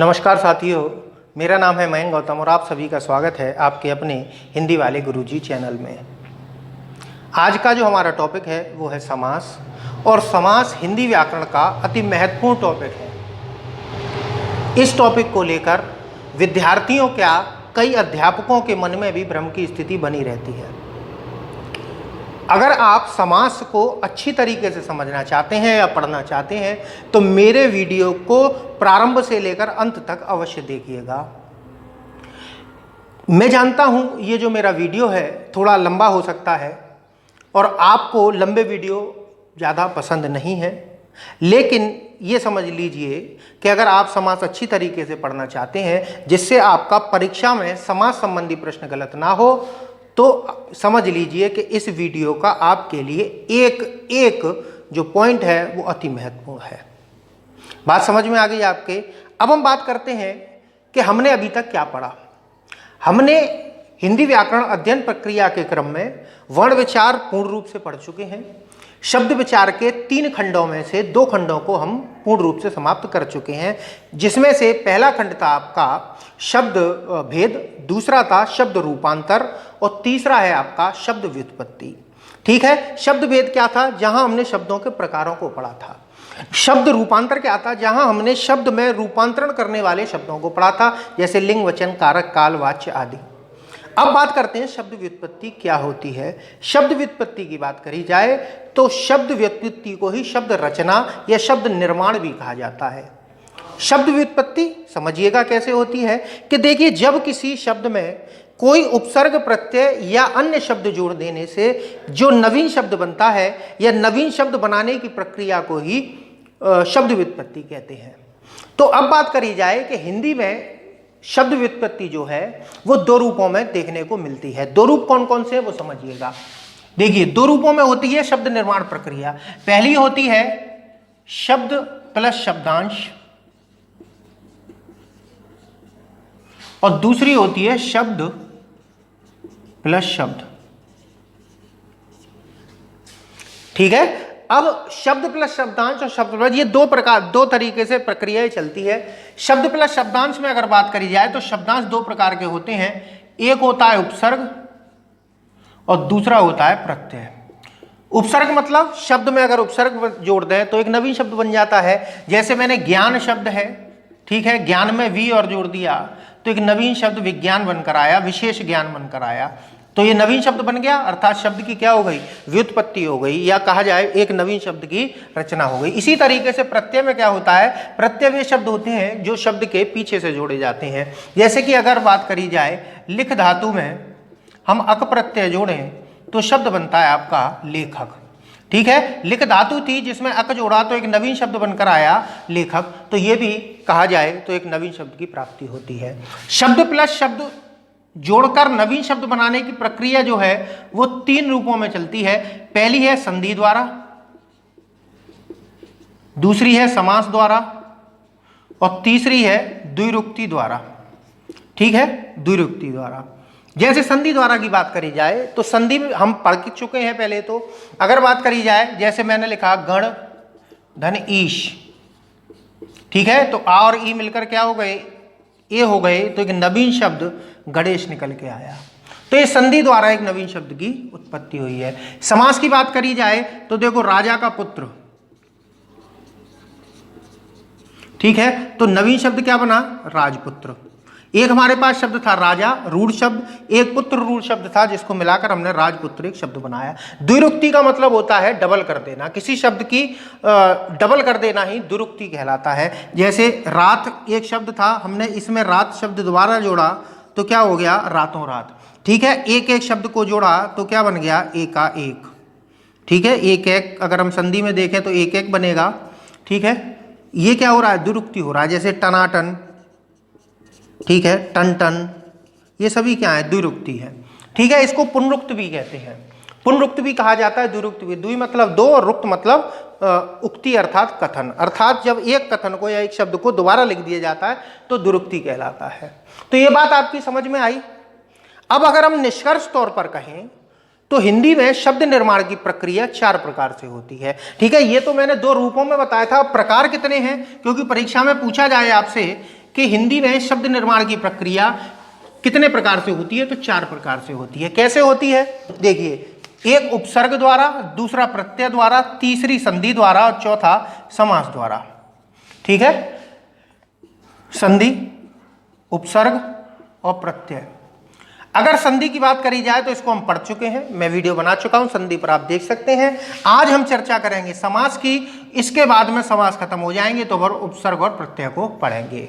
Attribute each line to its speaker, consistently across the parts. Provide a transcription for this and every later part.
Speaker 1: नमस्कार साथियों, मेरा नाम है मयंक गौतम और आप सभी का स्वागत है आपके अपने हिंदी वाले गुरुजी चैनल में। आज का जो हमारा टॉपिक है वो है समास, और समास हिंदी व्याकरण का अति महत्वपूर्ण टॉपिक है। इस टॉपिक को लेकर विद्यार्थियों क्या कई अध्यापकों के मन में भी भ्रम की स्थिति बनी रहती है। अगर आप समास को अच्छी तरीके से समझना चाहते हैं या पढ़ना चाहते हैं तो मेरे वीडियो को प्रारंभ से लेकर अंत तक अवश्य देखिएगा। मैं जानता हूं ये जो मेरा वीडियो है थोड़ा लंबा हो सकता है और आपको लंबे वीडियो ज़्यादा पसंद नहीं है, लेकिन ये समझ लीजिए कि अगर आप समास अच्छी तरीके से पढ़ना चाहते हैं जिससे आपका परीक्षा में समास संबंधी प्रश्न गलत ना हो, तो समझ लीजिए कि इस वीडियो का आपके लिए एक एक जो पॉइंट है वो अति महत्वपूर्ण है। बात समझ में आ गई आपके। अब हम बात करते हैं कि हमने अभी तक क्या पढ़ा। हमने हिंदी व्याकरण अध्ययन प्रक्रिया के क्रम में वर्ण विचार पूर्ण रूप से पढ़ चुके हैं। शब्द विचार के 3 खंडों में से 2 खंडों को हम पूर्ण रूप से समाप्त कर चुके हैं, जिसमें से पहला खंड था आपका शब्द भेद, दूसरा था शब्द रूपांतर और तीसरा है आपका शब्द व्युत्पत्ति। ठीक है, शब्द भेद क्या था? जहां हमने शब्दों के प्रकारों को पढ़ा था। शब्द रूपांतर क्या था? जहां हमने शब्द में रूपांतरण करने वाले शब्दों को पढ़ा था, जैसे लिंग, वचन, कारक, काल, वाच्य आदि। अब बात करते हैं शब्द व्युत्पत्ति क्या होती है। शब्द व्युत्पत्ति की बात करी जाए तो शब्द व्युत्पत्ति को ही शब्द रचना या शब्द निर्माण भी कहा जाता है। शब्द व्युत्पत्ति समझिएगा कैसे होती है कि देखिए, जब किसी शब्द में कोई उपसर्ग, प्रत्यय या अन्य शब्द जोड़ देने से जो नवीन शब्द बनता है या नवीन शब्द बनाने की प्रक्रिया को ही शब्द व्युत्पत्ति कहते हैं। तो अब बात करी जाए कि हिंदी में शब्द व्युत्पत्ति जो है वो 2 रूपों में देखने को मिलती है। 2 रूप कौन कौन से है वो समझिएगा। देखिए, 2 रूपों में होती है शब्द निर्माण प्रक्रिया। पहली होती है शब्द प्लस शब्दांश और दूसरी होती है शब्द प्लस शब्द। ठीक है, अब शब्द प्लस शब्दांश और शब्द प्लस, ये 2 तरीके से प्रक्रियाएं चलती है। शब्द प्लस शब्दांश में अगर बात करी जाए तो शब्दांश 2 प्रकार के होते हैं। एक होता है उपसर्ग और दूसरा होता है प्रत्यय। उपसर्ग मतलब शब्द में अगर उपसर्ग जोड़ दें तो एक नवीन शब्द बन जाता है। जैसे मैंने ज्ञान शब्द है, ठीक है, ज्ञान में वी और जोड़ दिया तो एक नवीन शब्द विज्ञान बनकर आया, विशेष ज्ञान बनकर आया। तो ये नवीन शब्द बन गया, अर्थात शब्द की क्या हो गई? व्युत्पत्ति हो गई, या कहा जाए एक नवीन शब्द की रचना हो गई। इसी तरीके से प्रत्यय में क्या होता है? प्रत्यय वे शब्द होते हैं जो शब्द के पीछे से जोड़े जाते हैं। जैसे कि अगर बात करी जाए लिख धातु में हम अक प्रत्यय जोड़ें तो शब्द बनता है आपका लेखक। ठीक है, लिख धातु थी जिसमें अक जोड़ा तो एक नवीन शब्द बनकर आया लेखक। तो ये भी कहा जाए तो एक नवीन शब्द की प्राप्ति होती है। शब्द प्लस शब्द जोड़कर नवीन शब्द बनाने की प्रक्रिया जो है वो 3 रूपों में चलती है। पहली है संधि द्वारा, दूसरी है समास द्वारा और तीसरी है द्विरुक्ति द्वारा। ठीक है, द्विरुक्ति द्वारा। जैसे संधि द्वारा की बात करी जाए तो संधि हम पढ़ चुके हैं पहले। तो अगर बात करी जाए, जैसे मैंने लिखा गण धन ईश, ठीक है, तो आ और ई मिलकर क्या हो गए? ए हो गए, तो एक नवीन शब्द गणेश निकल के आया। तो ये संधि द्वारा एक नवीन शब्द की उत्पत्ति हुई है। समास की बात करी जाए तो देखो, राजा का पुत्र, ठीक है, तो नवीन शब्द क्या बना? राजपुत्र। एक हमारे पास शब्द था राजा, रूढ़ शब्द, एक पुत्र रूढ़ शब्द था जिसको मिलाकर हमने राजपुत्र एक शब्द बनाया। द्विरुक्ति का मतलब होता है डबल कर देना, किसी शब्द की डबल कर देना ही द्विरुक्ति कहलाता है। जैसे रात एक शब्द था, हमने इसमें रात शब्द दोबारा जोड़ा तो क्या हो गया? रातों रात। ठीक है, एक एक शब्द को जोड़ा तो क्या बन गया? एका एक। ठीक है, एक एक अगर हम संधि में देखें तो एक एक बनेगा। ठीक है, ये क्या हो रहा है? द्विरुक्ति हो रहा है। जैसे टनाटन, ठीक है, टन टन, ये सभी क्या है? द्विरुक्ति है। ठीक है, इसको पुनरुक्त भी कहते हैं, पुनरुक्त भी कहा जाता है, द्विरुक्त भी। द्वि मतलब 2 और रुक्त मतलब उक्ति अर्थात कथन, अर्थात जब एक कथन को या एक शब्द को दोबारा लिख दिया जाता है तो द्विरुक्ति कहलाता है। तो ये बात आपकी समझ में आई। अब अगर हम निष्कर्ष तौर पर कहें तो हिंदी में शब्द निर्माण की प्रक्रिया 4 प्रकार से होती है। ठीक है, ये तो मैंने 2 रूपों में बताया था। प्रकार कितने हैं? क्योंकि परीक्षा में पूछा जाए आपसे कि हिंदी में शब्द निर्माण की प्रक्रिया कितने प्रकार से होती है, तो 4 प्रकार से होती है। कैसे होती है देखिए, एक उपसर्ग द्वारा, दूसरा प्रत्यय द्वारा, तीसरी संधि द्वारा और चौथा समास द्वारा। ठीक है, संधि, उपसर्ग और प्रत्यय। अगर संधि की बात करी जाए तो इसको हम पढ़ चुके हैं, मैं वीडियो बना चुका हूं, संधि पर आप देख सकते हैं। आज हम चर्चा करेंगे समास की, इसके बाद में समास खत्म हो जाएंगे तो फिर उपसर्ग और प्रत्यय को पढ़ेंगे।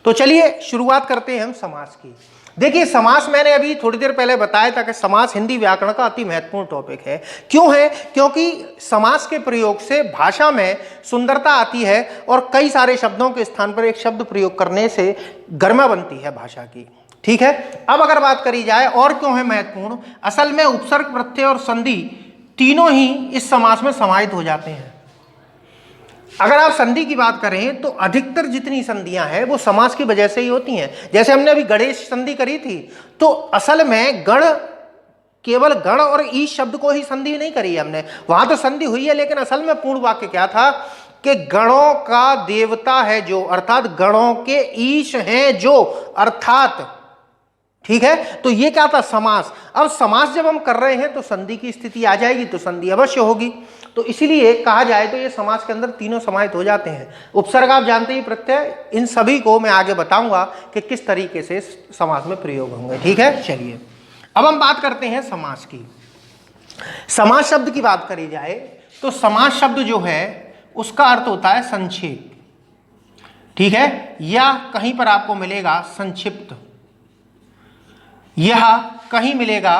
Speaker 1: तो चलिए शुरुआत करते हैं हम समास की। देखिए, समास मैंने अभी थोड़ी देर पहले बताया था कि समास हिंदी व्याकरण का अति महत्वपूर्ण टॉपिक है। क्यों है? क्योंकि समास के प्रयोग से भाषा में सुंदरता आती है और कई सारे शब्दों के स्थान पर एक शब्द प्रयोग करने से गरिमा बनती है भाषा की। ठीक है, अब अगर बात करी जाए और क्यों है महत्वपूर्ण, असल में उपसर्ग, प्रत्यय और संधि तीनों ही इस समास में समाहित हो जाते हैं। अगर आप संधि की बात करें तो अधिकतर जितनी संधियां हैं वो समास की वजह से ही होती हैं। जैसे हमने अभी गणेश संधि करी थी, तो असल में गण, केवल गण और ईश शब्द को ही संधि नहीं करी है हमने, वहां तो संधि हुई है, लेकिन असल में पूर्ण वाक्य क्या था कि गणों का देवता है जो, अर्थात गणों के ईश हैं जो, अर्थात। ठीक है, तो ये क्या था, समास। अब समास जब हम कर रहे हैं तो संधि की स्थिति आ जाएगी, तो संधि अवश्य होगी। तो इसीलिए कहा जाए तो ये समास के अंदर तीनों समाहित हो जाते हैं। उपसर्ग आप जानते ही, प्रत्यय, इन सभी को मैं आगे बताऊंगा कि किस तरीके से समास में प्रयोग होंगे। ठीक है, चलिए अब हम बात करते हैं समास की। समास शब्द की बात करी जाए तो समास शब्द जो है उसका अर्थ होता है संक्षेप। ठीक है, या कहीं पर आपको मिलेगा संक्षिप्त, यह कहीं मिलेगा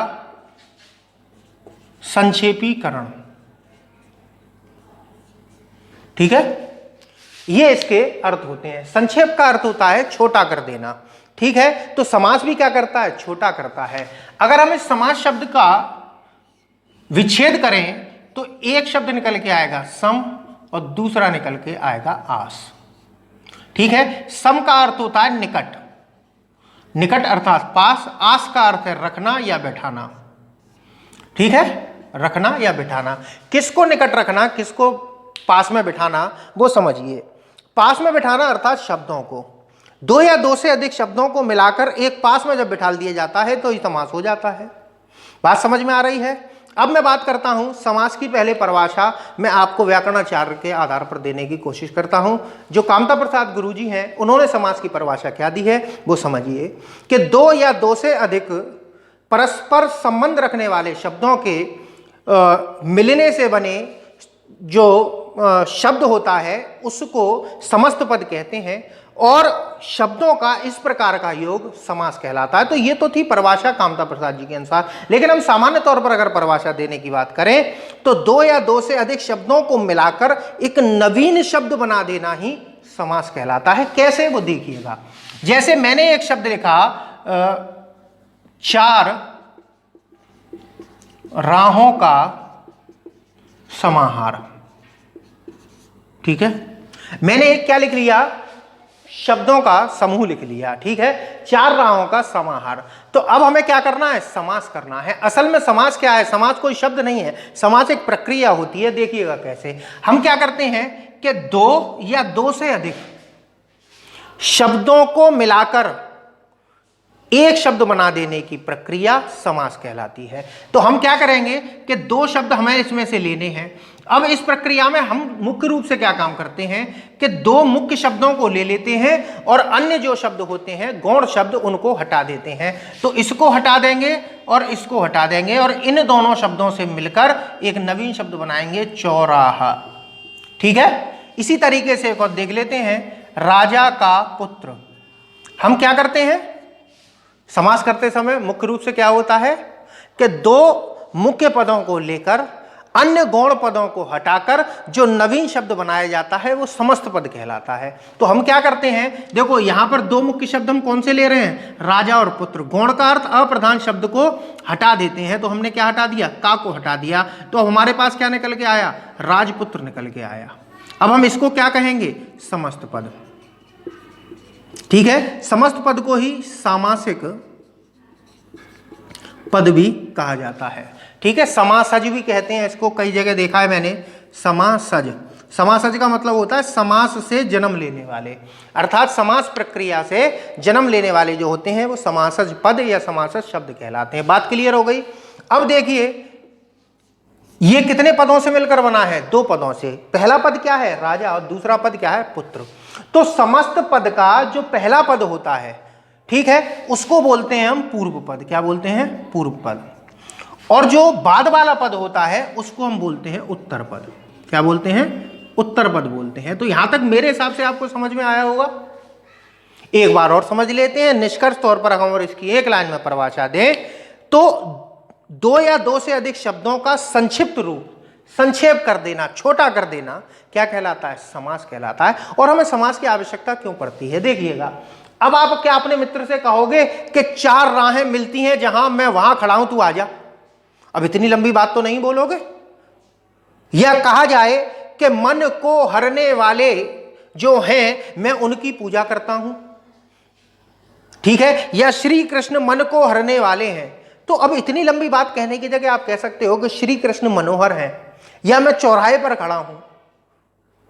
Speaker 1: संक्षेपीकरण। ठीक है, ये इसके अर्थ होते हैं। संक्षेप का अर्थ होता है छोटा कर देना। ठीक है, तो समास भी क्या करता है, छोटा करता है। अगर हम इस समास शब्द का विच्छेद करें तो एक शब्द निकल के आएगा सम और दूसरा निकल के आएगा आस। ठीक है, सम का अर्थ होता है निकट, निकट अर्थात पास। आस का अर्थ है रखना या बैठाना। ठीक है, रखना या बैठाना। किसको निकट रखना, किसको पास में बिठाना, वो समझिए। पास में बिठाना अर्थात शब्दों को, 2 या 2 से अधिक शब्दों को मिलाकर एक पास में जब बिठा दिया जाता है तो ये समास हो जाता है। बात समझ में आ रही है? अब मैं बात करता हूं समास की। पहले परिभाषा मैं आपको व्याकरणाचार्य के आधार पर देने की कोशिश करता हूं। जो कामता प्रसाद गुरुजी हैं, उन्होंने समास की परिभाषा क्या दी है वो समझिए कि 2 या 2 से अधिक परस्पर संबंध रखने वाले शब्दों के मिलने से बने जो शब्द होता है उसको समस्त पद कहते हैं, और शब्दों का इस प्रकार का योग समास कहलाता है। तो ये तो थी परिभाषा कामता प्रसाद जी के अनुसार, लेकिन हम सामान्य तौर पर अगर परिभाषा देने की बात करें तो 2 या 2 से अधिक शब्दों को मिलाकर एक नवीन शब्द बना देना ही समास कहलाता है। कैसे, वो देखिएगा। जैसे मैंने एक शब्द लिखा 4 राहों का समाहार। ठीक है, मैंने एक क्या लिख लिया, शब्दों का समूह लिख लिया। ठीक है, 4 राहों का समाहार। तो अब हमें क्या करना है, समास करना है। असल में समास क्या है, समास कोई शब्द नहीं है, समास एक प्रक्रिया होती है। देखिएगा कैसे। हम क्या करते हैं कि 2 या 2 से अधिक शब्दों को मिलाकर एक शब्द बना देने की प्रक्रिया समास कहलाती है। तो हम क्या करेंगे कि 2 शब्द हमें इसमें से लेने हैं। अब इस प्रक्रिया में हम मुख्य रूप से क्या काम करते हैं कि 2 मुख्य शब्दों को ले लेते हैं और अन्य जो शब्द होते हैं गौण शब्द, उनको हटा देते हैं। तो इसको हटा देंगे और इसको हटा देंगे और इन दोनों शब्दों से मिलकर एक नवीन शब्द बनाएंगे, चौराहा। ठीक है, इसी तरीके से एक और देख लेते हैं, राजा का पुत्र। हम क्या करते हैं समास करते समय, मुख्य रूप से क्या होता है कि 2 मुख्य पदों को लेकर अन्य गौण पदों को हटाकर जो नवीन शब्द बनाया जाता है वो समस्त पद कहलाता है। तो हम क्या करते हैं, देखो यहां पर 2 मुख्य शब्द हम कौन से ले रहे हैं, राजा और पुत्र। गौण का अर्थ अप्रधान शब्द को हटा देते हैं, तो हमने क्या हटा दिया, का को हटा दिया। तो अब हमारे पास क्या निकल के आया, राजपुत्र निकल के आया। अब हम इसको क्या कहेंगे, समस्त पद। ठीक है, समस्त पद को ही सामासिक पद भी कहा जाता है। ठीक है, समासज भी कहते हैं इसको, कई जगह देखा है मैंने, समासज। समासज का मतलब होता है समास से जन्म लेने वाले, अर्थात समास प्रक्रिया से जन्म लेने वाले जो होते हैं वो समासज पद या समासज शब्द कहलाते हैं। बात क्लियर हो गई। अब देखिए ये कितने पदों से मिलकर बना है? 2 पदों से। पहला पद क्या है? राजा, और दूसरा पद क्या है? पुत्र। तो समस्त पद का जो पहला पद होता है, ठीक है, उसको बोलते हैं हम पूर्व पद। क्या बोलते हैं? पूर्व पद। और जो बाद वाला पद होता है उसको हम बोलते हैं उत्तर पद। क्या बोलते हैं? उत्तर पद बोलते हैं। तो यहां तक मेरे हिसाब से आपको समझ में आया होगा। एक बार और समझ लेते हैं निष्कर्ष तौर पर। हम और इसकी एक लाइन में परिभाषा दें तो 2 या 2 से अधिक शब्दों का संक्षिप्त रूप, संक्षेप कर देना, छोटा कर देना, क्या कहलाता है? समास कहलाता है। और हमें समास की आवश्यकता क्यों पड़ती है? देखिएगा, अब आप क्या अपने मित्र से कहोगे कि 4 राहें मिलती हैं जहां मैं वहां खड़ा हूं, तू आ जा? अब इतनी लंबी बात तो नहीं बोलोगे। या कहा जाए कि मन को हरने वाले जो हैं मैं उनकी पूजा करता हूं, ठीक है, या श्री कृष्ण मन को हरने वाले हैं। तो अब इतनी लंबी बात कहने की जगह आप कह सकते हो कि श्री कृष्ण मनोहर हैं, या मैं चौराहे पर खड़ा हूं,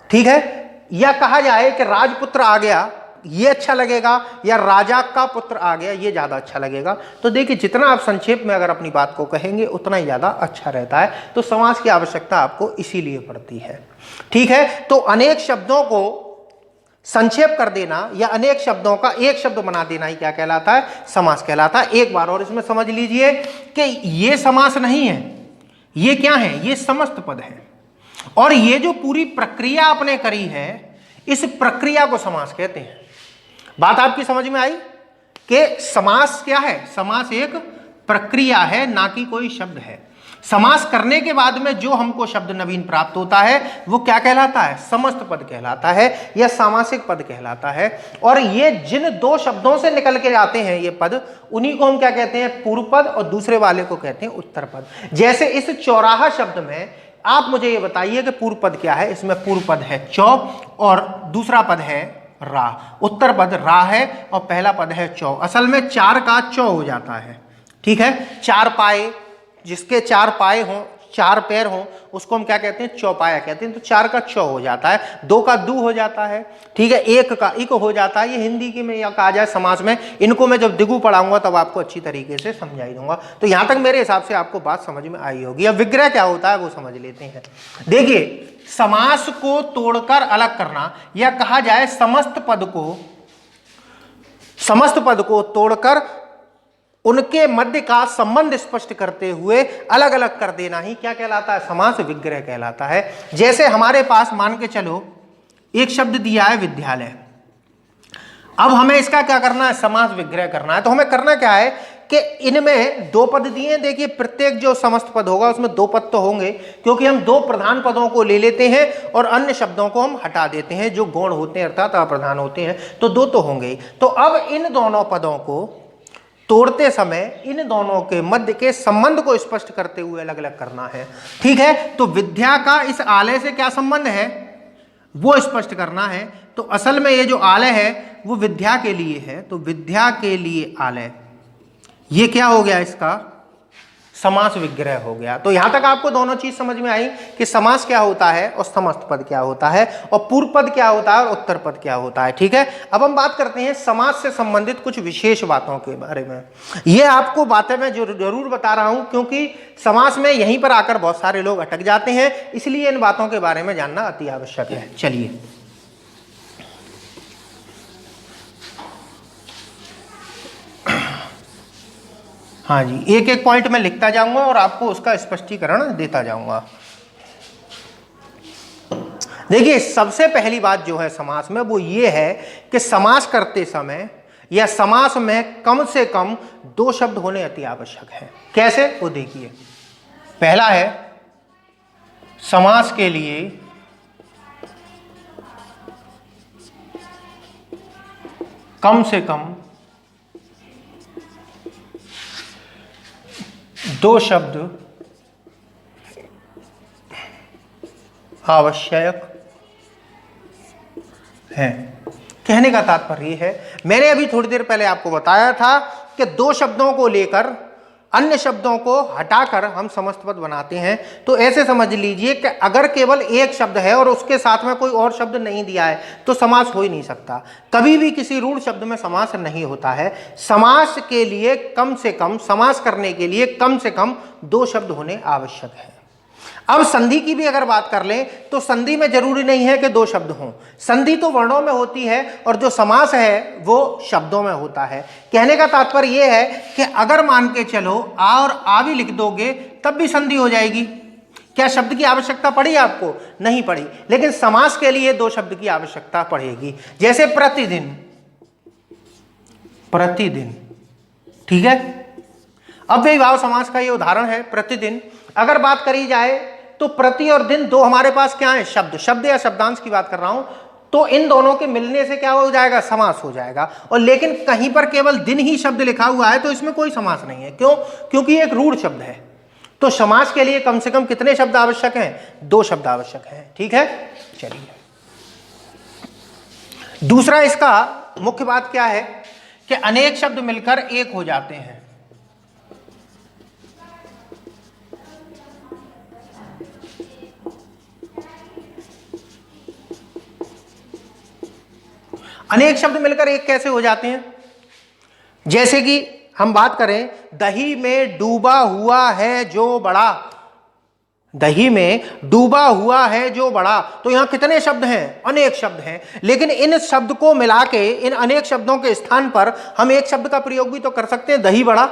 Speaker 1: ठीक है, या कहा जाए कि राजपुत्र आ गया, ये अच्छा लगेगा, या राजा का पुत्र आ गया, ये ज्यादा अच्छा लगेगा। तो देखिए जितना आप संक्षेप में अगर अपनी बात को कहेंगे उतना ही ज्यादा अच्छा रहता है। तो समास की आवश्यकता आपको इसीलिए पड़ती है, ठीक है। तो अनेक शब्दों को संक्षेप कर देना या अनेक शब्दों का एक शब्द बना देना ही क्या कहलाता है? समास कहलाता है। एक बार और इसमें समझ लीजिए कि ये समास नहीं है, ये क्या है? ये समस्त पद है। और ये जो पूरी प्रक्रिया आपने करी है, इस प्रक्रिया को समास कहते हैं। बात आपकी समझ में आई कि समास क्या है? समास एक प्रक्रिया है, ना कि कोई शब्द है। समास करने के बाद में जो हमको शब्द नवीन प्राप्त होता है वो क्या कहलाता है? समस्त पद कहलाता है या सामासिक पद कहलाता है। और ये जिन 2 शब्दों से निकल के आते हैं ये पद, उन्हीं को हम क्या कहते हैं? पूर्व पद, और दूसरे वाले को कहते हैं उत्तर पद। जैसे इस चौराहा शब्द में आप मुझे ये बताइए कि पूर्व पद क्या है? इसमें पूर्व पद है चौ और दूसरा पद है रा। उत्तर पद रा है और पहला पद है चौ। असल में 4 का चौ हो जाता है, ठीक है। 4 पाए, जिसके 4 पाए हों, 4 पैर हों, उसको हम क्या कहते हैं? चौपाया कहते हैं। तो 4 का चौ हो जाता है, 2 का दू हो जाता है, ठीक है, 1 का इक हो जाता है। ये हिंदी की में या कहा जाए समाज में, इनको मैं जब दिगु पढ़ाऊंगा तब आपको अच्छी तरीके से समझाई दूंगा। तो यहां तक मेरे हिसाब से आपको बात समझ में आई होगी। अब विग्रह क्या होता है वो समझ लेते हैं। देखिए, समास को तोड़कर अलग करना, या कहा जाए समस्त पद को तोड़कर उनके मध्य का संबंध स्पष्ट करते हुए अलग अलग कर देना ही क्या कहलाता है? समास विग्रह कहलाता है। जैसे हमारे पास मान के चलो एक शब्द दिया है विद्यालय, अब हमें इसका क्या करना है? समास विग्रह करना है। तो हमें करना क्या है कि इनमें 2 पद दिए हैं। देखिए प्रत्येक जो समस्त पद होगा उसमें 2 पद तो होंगे, क्योंकि हम 2 प्रधान पदों को ले लेते हैं और अन्य शब्दों को हम हटा देते हैं जो गौण होते हैं अर्थात अप्रधान होते हैं। तो 2 तो होंगे। तो अब इन दोनों पदों को तोड़ते समय इन दोनों के मध्य के संबंध को स्पष्ट करते हुए अलग अलग करना है, ठीक है। तो विद्या का इस आलय से क्या संबंध है वो स्पष्ट करना है। तो असल में ये जो आलय है वो विद्या के लिए है, तो विद्या के लिए आलय, ये क्या हो गया? इसका समास विग्रह हो गया। तो यहां तक आपको दोनों चीज समझ में आई कि समास क्या होता है और समस्त पद क्या होता है, और पूर्व पद क्या होता है और उत्तर पद क्या होता है, ठीक है। अब हम बात करते हैं समास से संबंधित कुछ विशेष बातों के बारे में। ये आपको बातें मैं जरूर बता रहा हूं क्योंकि समास में यहीं पर आकर बहुत सारे लोग अटक जाते हैं, इसलिए इन बातों के बारे में जानना अति आवश्यक है। चलिए, हाँ जी, एक एक पॉइंट मैं लिखता जाऊंगा और आपको उसका स्पष्टीकरण देता जाऊंगा। देखिए, सबसे पहली बात जो है समास में वो ये है कि समास करते समय या समास में कम से कम 2 शब्द होने अति आवश्यक है। कैसे? वो देखिए, पहला है समास के लिए कम से कम 2 शब्द आवश्यक हैं। कहने का तात्पर्य है, मैंने अभी थोड़ी देर पहले आपको बताया था कि 2 शब्दों को लेकर अन्य शब्दों को हटाकर हम समस्त पद बनाते हैं। तो ऐसे समझ लीजिए कि अगर केवल एक शब्द है और उसके साथ में कोई और शब्द नहीं दिया है तो समास हो ही नहीं सकता। कभी भी किसी रूढ़ शब्द में समास नहीं होता है। समास के लिए कम से कम, समास करने के लिए कम से कम 2 शब्द होने आवश्यक है। अब संधि की भी अगर बात कर लें तो संधि में जरूरी नहीं है कि 2 शब्द हों। संधि तो वर्णों में होती है और जो समास है वो शब्दों में होता है। कहने का तात्पर्य यह है कि अगर मान के चलो आ और आ भी लिख दोगे तब भी संधि हो जाएगी। क्या शब्द की आवश्यकता पड़ी आपको? नहीं पड़ी। लेकिन समास के लिए 2 शब्द की आवश्यकता पड़ेगी। जैसे प्रतिदिन, प्रतिदिन, ठीक है। अव्ययीभाव समास का ये उदाहरण है प्रतिदिन। अगर बात करी जाए तो प्रति और दिन 2 हमारे पास क्या है? शब्द। शब्द या शब्दांश की बात कर रहा हूं। तो इन दोनों के मिलने से क्या हो जाएगा? समास हो जाएगा। और लेकिन कहीं पर केवल दिन ही शब्द लिखा हुआ है तो इसमें कोई समास नहीं है। क्यों? क्योंकि ये एक रूढ़ शब्द है। तो समास के लिए कम से कम कितने शब्द आवश्यक हैं? 2 शब्द आवश्यक हैं। ठीक है, चलिए। दूसरा इसका मुख्य बात क्या है कि अनेक शब्द मिलकर एक हो जाते हैं। अनेक शब्द मिलकर एक कैसे हो जाते हैं? जैसे कि हम बात करें, दही में डूबा हुआ है जो बड़ा। दही में डूबा हुआ है जो बड़ा, तो यहां कितने शब्द हैं? अनेक शब्द हैं। लेकिन इन शब्द को मिला के, इन अनेक शब्दों के स्थान पर हम एक शब्द का प्रयोग भी तो कर सकते हैं, दही बड़ा।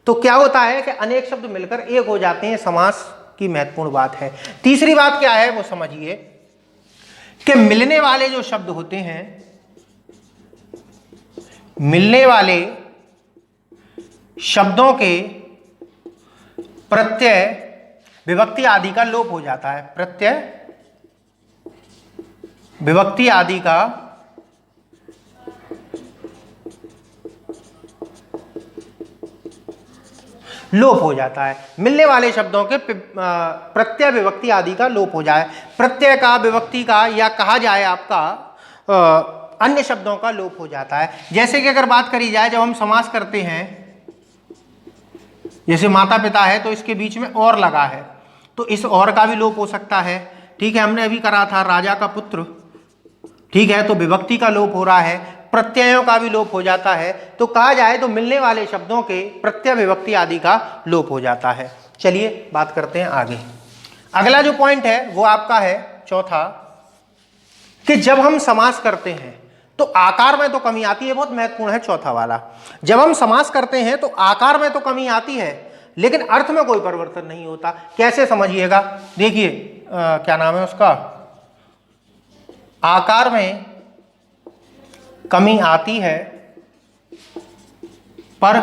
Speaker 1: तो क्या होता है कि अनेक शब्द मिलकर एक हो जाते हैं। समास की महत्वपूर्ण बात है। तीसरी बात क्या है वो समझिए कि मिलने वाले जो शब्द होते हैं, मिलने वाले शब्दों के प्रत्यय विभक्ति आदि का लोप हो जाता है। प्रत्यय विभक्ति आदि का लोप हो जाता है। मिलने वाले शब्दों के प्रत्यय विभक्ति आदि का लोप हो जाए। प्रत्यय का, विभक्ति का, या कहा जाए आपका अन्य शब्दों का लोप हो जाता है। जैसे कि अगर बात करी जाए, जब हम समास करते हैं, जैसे माता पिता है तो इसके बीच में और लगा है, तो इस और का भी लोप हो सकता है। ठीक है, हमने अभी करा था राजा का पुत्र। ठीक है, तो विभक्ति का लोप हो रहा है, प्रत्ययों का भी लोप हो जाता है। तो कहा जाए तो मिलने वाले शब्दों के प्रत्यय विभक्ति आदि का लोप हो जाता है। चलिए बात करते हैं आगे। अगला जो पॉइंट है वो आपका है चौथा, कि जब हम समास करते हैं तो आकार में तो कमी आती है। बहुत महत्वपूर्ण है चौथा वाला। जब हम समास करते हैं तो आकार में तो कमी आती है लेकिन अर्थ में कोई परिवर्तन नहीं होता। कैसे समझिएगा, देखिए क्या नाम है उसका, आकार में कमी आती है पर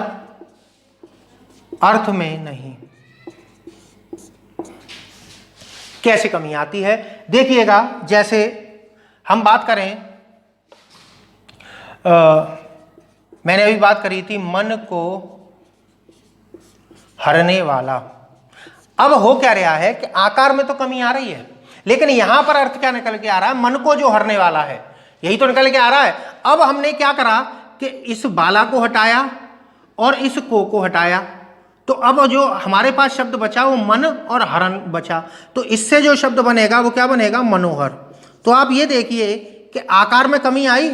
Speaker 1: अर्थ में नहीं। कैसे कमी आती है देखिएगा। जैसे हम बात करें, मैंने अभी बात करी थी मन को हरने वाला। अब हो क्या रहा है कि आकार में तो कमी आ रही है लेकिन यहां पर अर्थ क्या निकल के आ रहा है? मन को जो हरने वाला है, यही तो निकल के आ रहा है। अब हमने क्या करा कि इस बाला को हटाया और इस को हटाया, तो अब जो हमारे पास शब्द बचा वो मन और हरण बचा। तो इससे जो शब्द बनेगा वो क्या बनेगा? मनोहर। तो आप ये देखिए कि आकार में कमी आई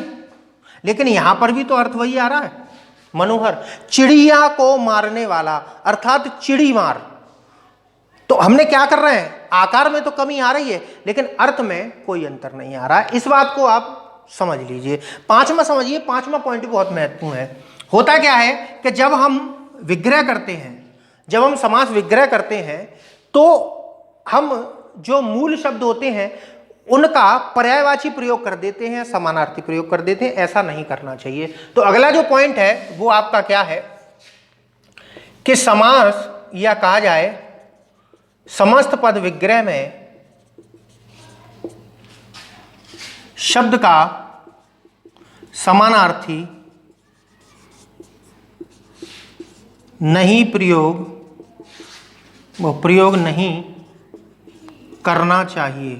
Speaker 1: लेकिन यहां पर भी तो अर्थ वही आ रहा है, मनोहर। चिड़िया को मारने वाला अर्थात चिड़ी मार। तो हमने क्या कर रहे हैं? आकार में तो कमी आ रही है लेकिन अर्थ में कोई अंतर नहीं आ रहा है। इस बात को आप समझ लीजिए। पांचवा समझिए, पांचवा पॉइंट बहुत महत्वपूर्ण है। होता क्या है कि जब हम विग्रह करते हैं, जब हम समास विग्रह करते हैं तो हम जो मूल शब्द होते हैं उनका पर्यायवाची प्रयोग कर देते हैं, समानार्थी प्रयोग कर देते हैं। ऐसा नहीं करना चाहिए। तो अगला जो पॉइंट है वो आपका क्या है कि समास या कहा जाए समस्त पद विग्रह में शब्द का समानार्थी नहीं प्रयोग नहीं करना चाहिए।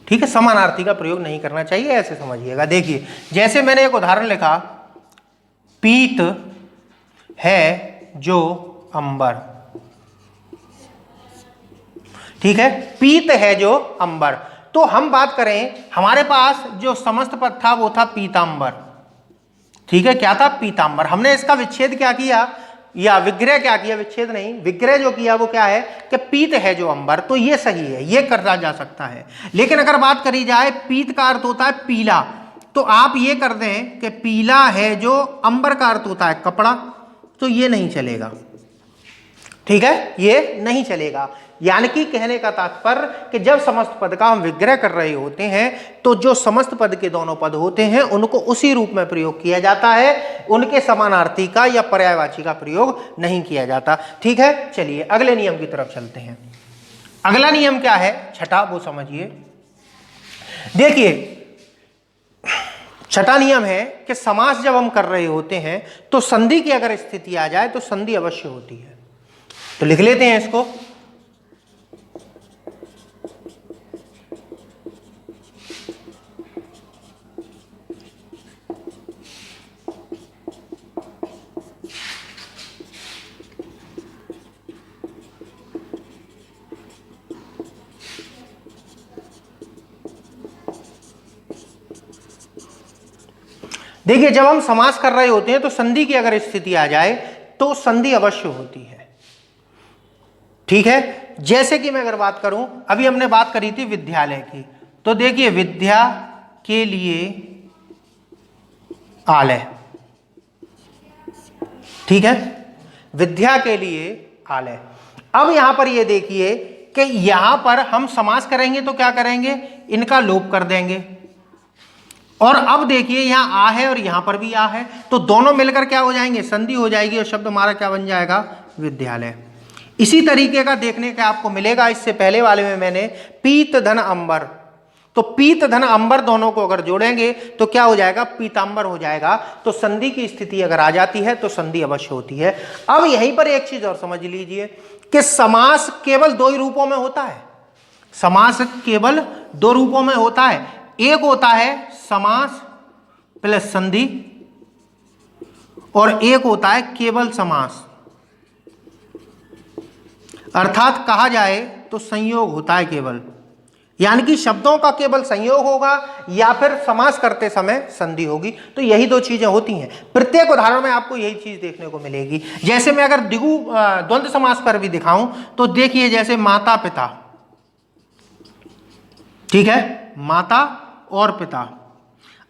Speaker 1: ठीक है, समानार्थी का प्रयोग नहीं करना चाहिए, ऐसे समझिएगा। देखिए जैसे मैंने एक उदाहरण लिखा, पीत है जो अंबर। ठीक है, पीत है जो अंबर। तो हम बात करें, हमारे पास जो समस्त पद था वो था पीतांबर। ठीक है, क्या था? पीतांबर। हमने इसका विच्छेद क्या किया, या विग्रह क्या किया, विच्छेद नहीं, विग्रह जो किया वो क्या है कि पीत है जो अंबर। तो ये सही है, ये करा जा सकता है। लेकिन अगर बात करी जाए, पीत का अर्थ होता है पीला, तो आप ये कर दें कि पीला है जो अंबर का अर्थ होता है कपड़ा, तो ये नहीं चलेगा। ठीक है, ये नहीं चलेगा। यानी कि कहने का तात्पर्य कि जब समस्त पद का हम विग्रह कर रहे होते हैं तो जो समस्त पद के दोनों पद होते हैं उनको उसी रूप में प्रयोग किया जाता है, उनके समानार्थी का या पर्यायवाची का प्रयोग नहीं किया जाता। ठीक है, चलिए अगले नियम की तरफ चलते हैं। अगला नियम क्या है, छठा, वो समझिए। देखिए, छठा नियम है कि समास जब हम कर रहे होते हैं तो संधि की अगर स्थिति आ जाए तो संधि अवश्य होती है। तो लिख लेते हैं इसको। देखिए, जब हम समास कर रहे होते हैं तो संधि की अगर स्थिति आ जाए तो संधि अवश्य होती है। ठीक है, जैसे कि मैं अगर बात करूं, अभी हमने बात करी थी विद्यालय की, तो देखिए विद्या के लिए आलय। ठीक है, विद्या के लिए आलय। अब यहां पर ये देखिए कि यहां पर हम समास करेंगे तो क्या करेंगे, इनका लोप कर देंगे। और अब देखिए यहां आ है और यहां पर भी आ है, तो दोनों मिलकर क्या हो जाएंगे, संधि हो जाएगी और शब्द हमारा क्या बन जाएगा, विद्यालय। इसी तरीके का देखने का आपको मिलेगा, इससे पहले वाले में मैंने पीत धन अंबर, तो पीत धन अंबर दोनों को अगर जोड़ेंगे तो क्या हो जाएगा, पीतांबर हो जाएगा। तो संधि की स्थिति अगर आ जाती है तो संधि अवश्य होती है। अब यहीं पर एक चीज और समझ लीजिए कि समास केवल दो ही रूपों में होता है। समास केवल दो रूपों में होता है, एक होता है समास प्लस संधि और एक होता है केवल समास, अर्थात कहा जाए तो संयोग होता है केवल, यानी कि शब्दों का केवल संयोग होगा या फिर समास करते समय संधि होगी। तो यही दो चीजें होती हैं। प्रत्येक उदाहरण में आपको यही चीज देखने को मिलेगी। जैसे मैं अगर द्वंद्व समास पर भी दिखाऊं तो देखिए, जैसे माता पिता, ठीक है, माता और पिता।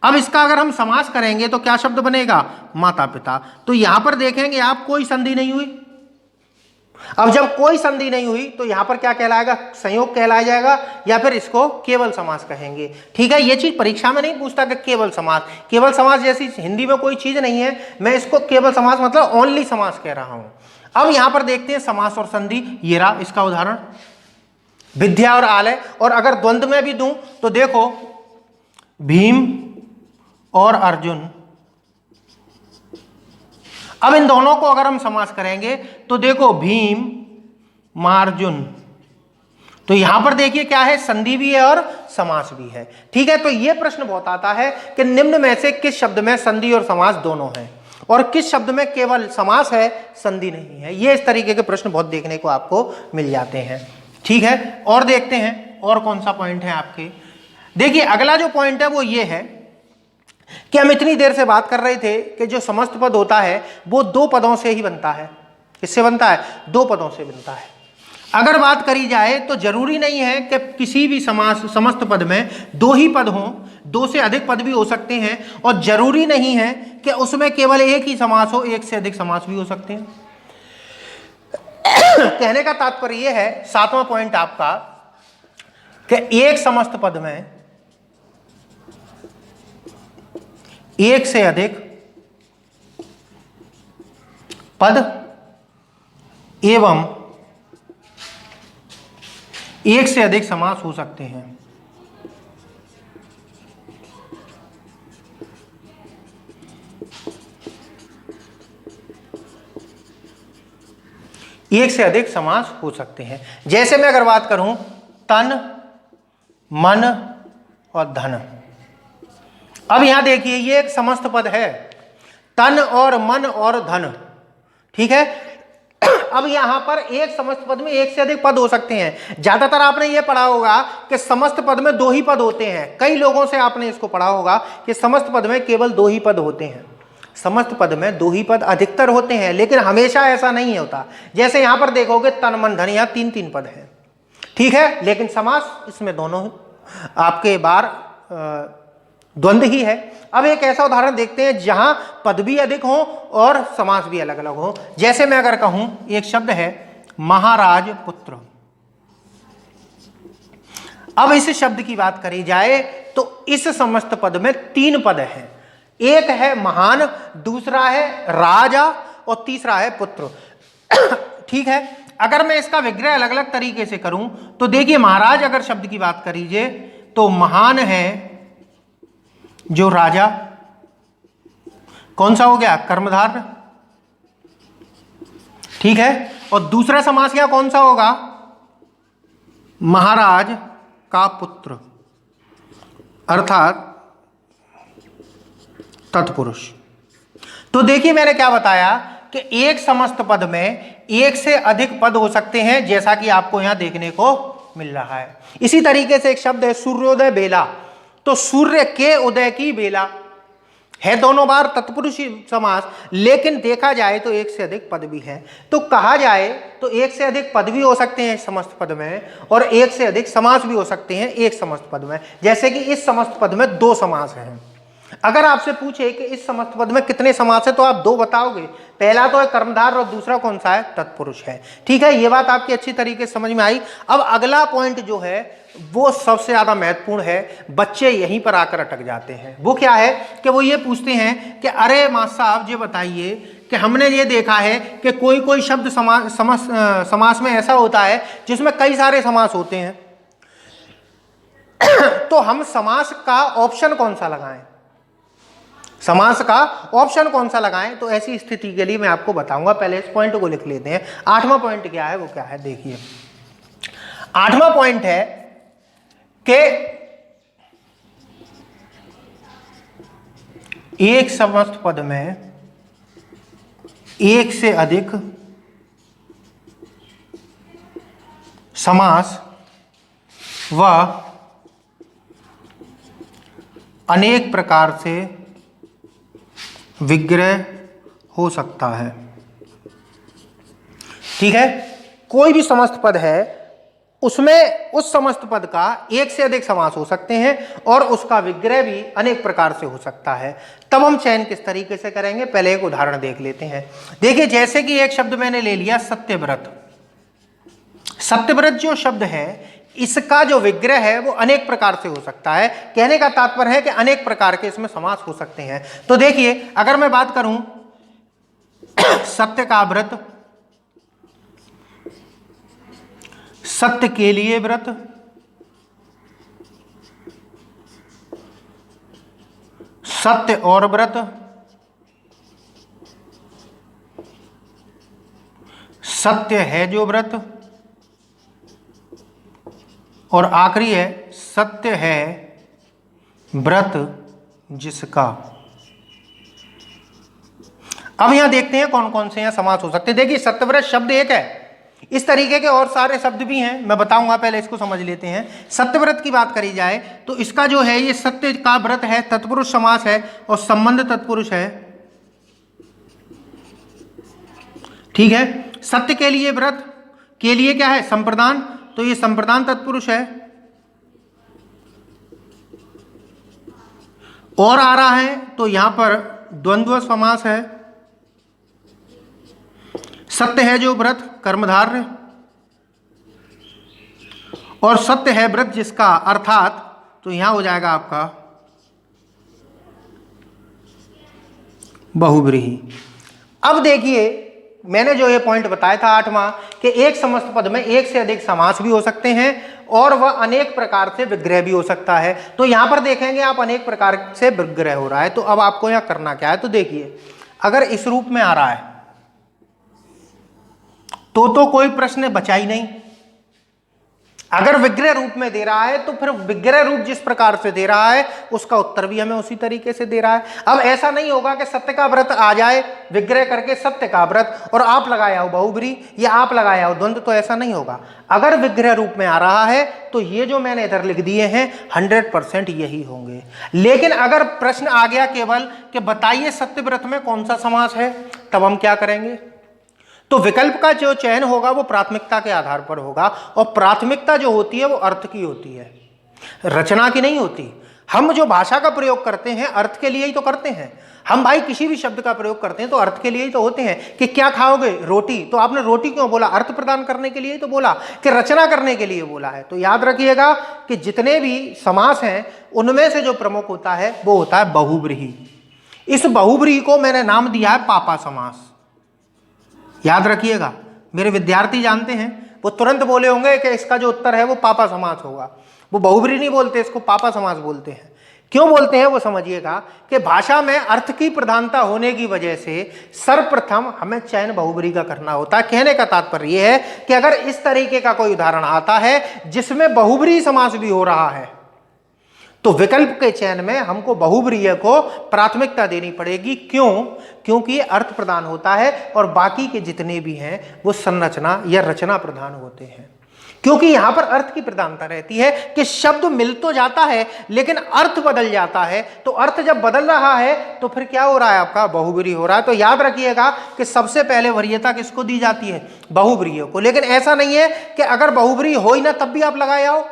Speaker 1: अब इसका अगर हम समास करेंगे तो क्या शब्द बनेगा, माता पिता। तो यहां पर देखेंगे आप, कोई संधि नहीं हुई। अब जब कोई संधि नहीं हुई तो यहां पर क्या कहलाएगा, संयोग कहलाया जाएगा, या फिर इसको केवल समास कहेंगे। ठीक है, ये चीज परीक्षा में नहीं पूछता कि केवल समास, केवल समास जैसी हिंदी में कोई चीज नहीं है, मैं इसको केवल समास मतलब ओनली समास कह रहा हूं। अब यहां पर देखते हैं समास और संधि, ये रहा इसका उदाहरण, विद्या और आलय। और अगर द्वंद्व में भी दूं तो देखो, भीम और अर्जुन। अब इन दोनों को अगर हम समास करेंगे तो देखो, भीम मार्जुन। तो यहां पर देखिए क्या है, संधि भी है और समास भी है। ठीक है, तो यह प्रश्न बहुत आता है कि निम्न में से किस शब्द में संधि और समास दोनों है और किस शब्द में केवल समास है, संधि नहीं है। ये इस तरीके के प्रश्न बहुत देखने को आपको मिल जाते हैं। ठीक है, और देखते हैं और कौन सा पॉइंट है आपके। देखिए, अगला जो पॉइंट है वो ये है कि हम इतनी देर से बात कर रहे थे कि जो समस्त पद होता है वो दो पदों से ही बनता है। किससे बनता है, दो पदों से बनता है। अगर बात करी जाए तो जरूरी नहीं है कि किसी भी समस्त पद में दो ही पद हों, दो से अधिक पद भी हो सकते हैं, और जरूरी नहीं है कि उसमें केवल एक ही समास हो, एक से अधिक समास भी हो सकते हैं। कहने का तात्पर्य यह है, सातवां पॉइंट आपका, कि एक समस्त पद में एक से अधिक पद एवं एक से अधिक समास हो सकते हैं। एक से अधिक समास हो सकते हैं। जैसे मैं अगर बात करूं, तन, मन और धन। अब यहां देखिए, ये एक समस्त पद है, तन और मन और धन। ठीक है, अब यहां पर एक समस्त पद में एक से अधिक पद हो सकते हैं। ज्यादातर आपने ये पढ़ा होगा कि समस्त पद में दो ही पद होते हैं। कई लोगों से आपने इसको पढ़ा होगा कि समस्त पद में केवल दो ही पद होते हैं। समस्त पद में दो ही पद अधिकतर होते हैं, लेकिन हमेशा ऐसा नहीं होता। जैसे यहां पर देखोगे तन मन धन, यहां तीन तीन पद हैं, ठीक है, लेकिन समास इसमें दोनों आपके बार द्वंद्व ही है। अब एक ऐसा उदाहरण देखते हैं जहां पद भी अधिक हो और समास भी अलग अलग हो। जैसे मैं अगर कहूं, एक शब्द है महाराज पुत्र। अब इस शब्द की बात करी जाए तो इस समस्त पद में तीन पद हैं। एक है महान, दूसरा है राजा और तीसरा है पुत्र। ठीक है, अगर मैं इसका विग्रह अलग अलग तरीके से करूं तो देखिए, महाराज अगर शब्द की बात करीजिए तो महान है जो राजा, कौन सा हो गया, कर्मधारय, ठीक है। और दूसरा समास क्या कौन सा होगा, महाराज का पुत्र, अर्थात तत्पुरुष। तो देखिए मैंने क्या बताया कि एक समस्त पद में एक से अधिक पद हो सकते हैं, जैसा कि आपको यहां देखने को मिल रहा है। इसी तरीके से एक शब्द है सूर्योदय बेला, तो सूर्य के उदय की बेला है, दोनों बार तत्पुरुष समास, लेकिन देखा जाए तो एक से अधिक पद भी है। तो कहा जाए तो एक से अधिक पद भी हो सकते हैं समस्त पद में, और एक से अधिक समास भी हो सकते हैं एक समस्त पद में। जैसे कि इस समस्त पद में दो समास हैं। अगर आपसे पूछे कि इस समस्त पद में कितने समास है तो आप दो बताओगे। पहला तो है कर्मधार और दूसरा कौन सा है, तत्पुरुष है। ठीक है, ये बात आपकी अच्छी तरीके से समझ में आई। अब अगला पॉइंट जो है वो सबसे ज्यादा महत्वपूर्ण है, बच्चे यहीं पर आकर अटक जाते हैं। वो क्या है कि वो ये पूछते हैं कि अरे मास्टर साहब ये बताइए कि हमने ये देखा है कि कोई कोई शब्द समास में ऐसा होता है जिसमें कई सारे समास होते हैं, तो हम समास का ऑप्शन कौन सा लगाएं, समास का ऑप्शन कौन सा लगाएं। तो ऐसी स्थिति के लिए मैं आपको बताऊंगा। पहले इस पॉइंट को लिख लेते हैं। आठवां पॉइंट क्या है, वो क्या है देखिए। आठवां पॉइंट है कि एक समस्त पद में एक से अधिक समास व अनेक प्रकार से विग्रह हो सकता है। ठीक है, कोई भी समस्त पद है उसमें उस समस्त पद का एक से अधिक समास हो सकते हैं और उसका विग्रह भी अनेक प्रकार से हो सकता है। तब हम चयन किस तरीके से करेंगे, पहले एक उदाहरण देख लेते हैं। देखिए, जैसे कि एक शब्द मैंने ले लिया सत्यव्रत। सत्यव्रत जो शब्द है इसका जो विग्रह है वो अनेक प्रकार से हो सकता है। कहने का तात्पर्य है कि अनेक प्रकार के इसमें समास हो सकते हैं। तो देखिए, अगर मैं बात करूं सत्य का व्रत, सत्य के लिए व्रत, सत्य और व्रत, सत्य है जो व्रत, और आखिरी है सत्य है व्रत जिसका। अब यहां देखते हैं कौन कौन से यहां समास हो सकते हैं। देखिए, सत्यव्रत शब्द एक है, इस तरीके के और सारे शब्द भी हैं, मैं बताऊंगा, पहले इसको समझ लेते हैं। सत्यव्रत की बात करी जाए तो इसका जो है ये सत्य का व्रत है, तत्पुरुष समास है और संबंध तत्पुरुष है। ठीक है, सत्य के लिए व्रत, के लिए क्या है, संप्रदान, तो ये संप्रदान तत्पुरुष है। और आ रहा है तो यहां पर द्वंद्व समास है। सत्य है जो व्रत, कर्मधारय, और सत्य है व्रत जिसका, अर्थात तो यहां हो जाएगा आपका बहुव्रीहि। अब देखिए, मैंने जो ये पॉइंट बताया था आठवां, कि एक समस्त पद में एक से अधिक समास भी हो सकते हैं और वह अनेक प्रकार से विग्रह भी हो सकता है। तो यहां पर देखेंगे आप अनेक प्रकार से विग्रह हो रहा है। तो अब आपको यहां करना क्या है, तो देखिए, अगर इस रूप में आ रहा है तो कोई प्रश्न बचा ही नहीं। अगर विग्रह रूप में दे रहा है तो फिर विग्रह रूप जिस प्रकार से दे रहा है उसका उत्तर भी हमें उसी तरीके से दे रहा है। अब ऐसा नहीं होगा कि सत्य का व्रत आ जाए विग्रह करके सत्य का व्रत और आप लगाया हो बहुब्री या आप लगाया हो द्वंद्व, तो ऐसा नहीं होगा। अगर विग्रह रूप में आ रहा है तो ये जो मैंने इधर लिख दिए हैं 100% यही होंगे। लेकिन अगर प्रश्न आ गया केवल कि बताइए सत्यव्रत में कौन सा समास है, तब हम क्या करेंगे? तो विकल्प का जो चयन होगा वो प्राथमिकता के आधार पर होगा, और प्राथमिकता जो होती है वो अर्थ की होती है, रचना की नहीं होती। हम जो भाषा का प्रयोग करते हैं अर्थ के लिए ही तो करते हैं। हम भाई किसी भी शब्द का प्रयोग करते हैं तो अर्थ के लिए ही तो होते हैं। कि क्या खाओगे? रोटी। तो आपने रोटी क्यों बोला? अर्थ प्रदान करने के लिए ही तो बोला, कि रचना करने के लिए बोला है। तो याद रखिएगा कि जितने भी समास हैं उनमें से जो प्रमुख होता है वो होता है बहुव्रीहि। इस बहुव्रीहि को मैंने नाम दिया है पापा समास। याद रखिएगा, मेरे विद्यार्थी जानते हैं, वो तुरंत बोले होंगे कि इसका जो उत्तर है वो पापा समास होगा। वो बहुव्रीहि नहीं बोलते, इसको पापा समास बोलते हैं। क्यों बोलते हैं वो समझिएगा कि भाषा में अर्थ की प्रधानता होने की वजह से सर्वप्रथम हमें चयन बहुव्रीहि का करना होता है। कहने का तात्पर्य यह है कि अगर इस तरीके का कोई उदाहरण आता है जिसमें बहुव्रीहि समास भी हो रहा है तो विकल्प के चयन में हमको बहुव्रीहि को प्राथमिकता देनी पड़ेगी। क्यों? क्योंकि ये अर्थ प्रदान होता है और बाकी के जितने भी हैं वो संरचना या रचना प्रधान होते हैं। क्योंकि यहां पर अर्थ की प्रधानता रहती है कि शब्द मिल तो जाता है लेकिन अर्थ बदल जाता है। तो अर्थ जब बदल रहा है तो फिर क्या हो रहा है? आपका बहुव्रीहि हो रहा है। तो याद रखिएगा कि सबसे पहले वरीयता किसको दी जाती है? बहुव्रीहि को। लेकिन ऐसा नहीं है कि अगर बहुव्रीहि हो ही ना तब भी आप लगाए आओ।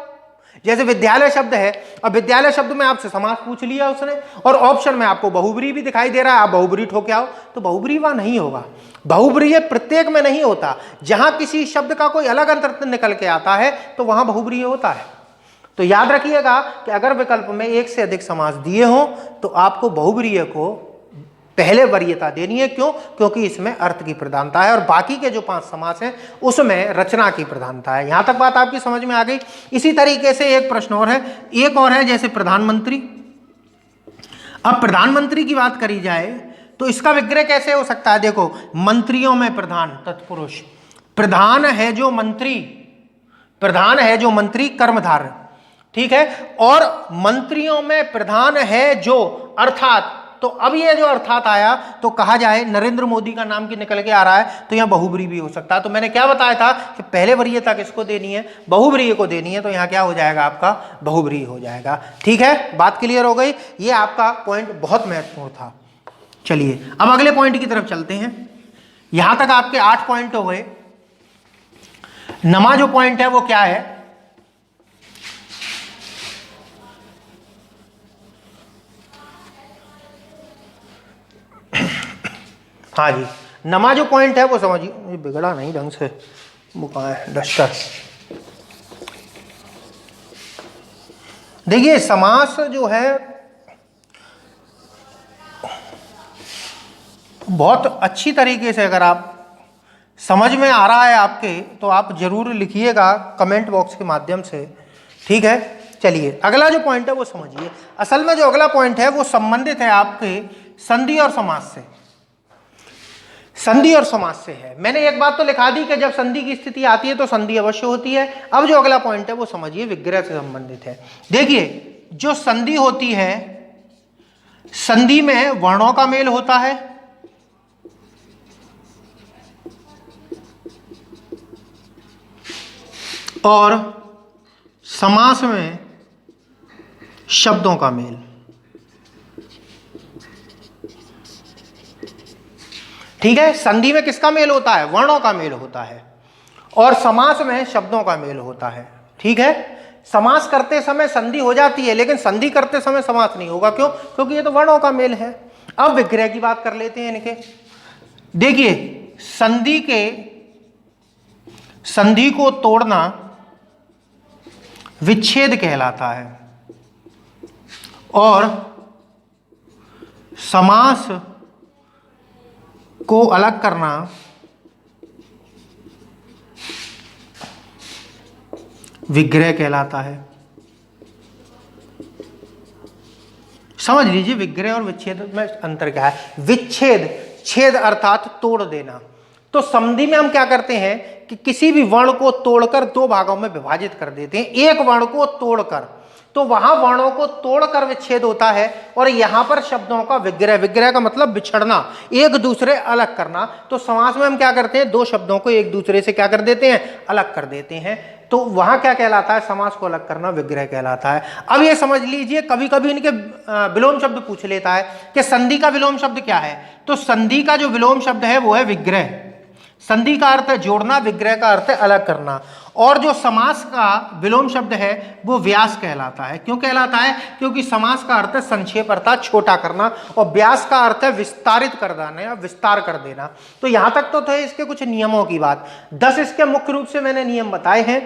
Speaker 1: जैसे विद्यालय शब्द है, अब विद्यालय शब्द में आपसे समास पूछ लिया उसने और ऑप्शन में आपको बहुव्रीहि भी दिखाई दे रहा है, आप बहुव्रीहि ठोके आओ, तो बहुव्रीहि वहां नहीं होगा। बहुव्रीहि प्रत्येक में नहीं होता। जहां किसी शब्द का कोई अलग अर्थ निकल के आता है तो वहां बहुव्रीहि होता है। तो याद रखिएगा कि अगर विकल्प में एक से अधिक समास दिए हों तो आपको बहुव्रीहि को पहले वरीयता देनी है। क्यों? क्योंकि इसमें अर्थ की प्रधानता है और बाकी के जो 5 समास हैं उसमें रचना की प्रधानता है। यहां तक बात आपकी समझ में आ गई। इसी तरीके से एक प्रश्न और है, एक और है जैसे प्रधानमंत्री। अब प्रधानमंत्री की बात करी जाए तो इसका विग्रह कैसे हो सकता है? देखो, मंत्रियों में प्रधान तत्पुरुष, प्रधान है जो मंत्री, प्रधान है जो मंत्री कर्मधार, ठीक है, और मंत्रियों में प्रधान है जो, अर्थात। तो अब ये जो अर्थात आया तो कहा जाए नरेंद्र मोदी का नाम की निकल के आ रहा है तो यहाँ बहुव्रीहि भी हो सकता है। तो मैंने क्या बताया था कि पहले वरीयता किसको देनी है? बहुव्रीहि को देनी है। तो यहाँ क्या हो जाएगा? आपका बहुव्रीहि हो जाएगा। ठीक है, बात क्लियर हो गई। ये आपका पॉइंट बहुत महत्वपूर्ण था। चलिए अब अगले पॉइंट की तरफ चलते हैं। यहां तक आपके 8 पॉइंट हो गए। नमा जो पॉइंट है वो क्या है? हाँ जी, नमा जो पॉइंट है वो समझिए। बिगड़ा नहीं ढंग से, वो कहाँ है? डस्टर। देखिए, समास जो है बहुत अच्छी तरीके से अगर आप समझ में आ रहा है आपके तो आप जरूर लिखिएगा कमेंट बॉक्स के माध्यम से। ठीक है, चलिए अगला जो पॉइंट है वो समझिए। असल में जो अगला पॉइंट है वो संबंधित है आपके संधि और समास से। संधि और समास से है। मैंने एक बात तो लिखा दी कि जब संधि की स्थिति आती है तो संधि अवश्य होती है। अब जो अगला पॉइंट है वो समझिए विग्रह से संबंधित है। देखिए, जो संधि होती है, संधि में वर्णों का मेल होता है और समास में शब्दों का मेल। ठीक है, संधि में किसका मेल होता है? वर्णों का मेल होता है और समास में शब्दों का मेल होता है। ठीक है, समास करते समय संधि हो जाती है लेकिन संधि करते समय समास नहीं होगा। क्यों? क्योंकि ये तो वर्णों का मेल है। अब विग्रह की बात कर लेते हैं इनके। देखिए, संधि को तोड़ना विच्छेद कहलाता है और समास को अलग करना विग्रह कहलाता है। समझ लीजिए विग्रह और विच्छेद में अंतर क्या है। विच्छेद, छेद अर्थात तोड़ देना, तो संधि में हम क्या करते हैं कि किसी भी वर्ण को तोड़कर दो भागों में विभाजित कर देते हैं, एक वर्ण को तोड़कर, तो वहां वर्णों को तोड़कर विच्छेद होता है और यहां पर शब्दों का विग्रह, विग्रह का मतलब बिछड़ना, एक दूसरे अलग करना। तो समास में हम क्या करते हैं, दो शब्दों को एक दूसरे से क्या कर देते हैं, अलग कर देते हैं। तो वहां क्या कहलाता है, समास को अलग करना विग्रह कहलाता है। अब ये समझ लीजिए, कभी कभी इनके विलोम शब्द पूछ लेता है कि संधि का विलोम शब्द क्या है। तो संधि का जो विलोम शब्द है वो है विग्रह। संधि का अर्थ है जोड़ना, विग्रह का अर्थ है अलग करना। और जो समास का विलोम शब्द है वो व्यास कहलाता है। क्यों कहलाता है, क्योंकि समास का अर्थ है संक्षेप अर्थात छोटा करना, और व्यास का अर्थ है विस्तारित कर देना या विस्तार कर देना। तो यहां तक तो थे इसके कुछ नियमों की बात। 10 इसके मुख्य रूप से मैंने नियम बताए हैं।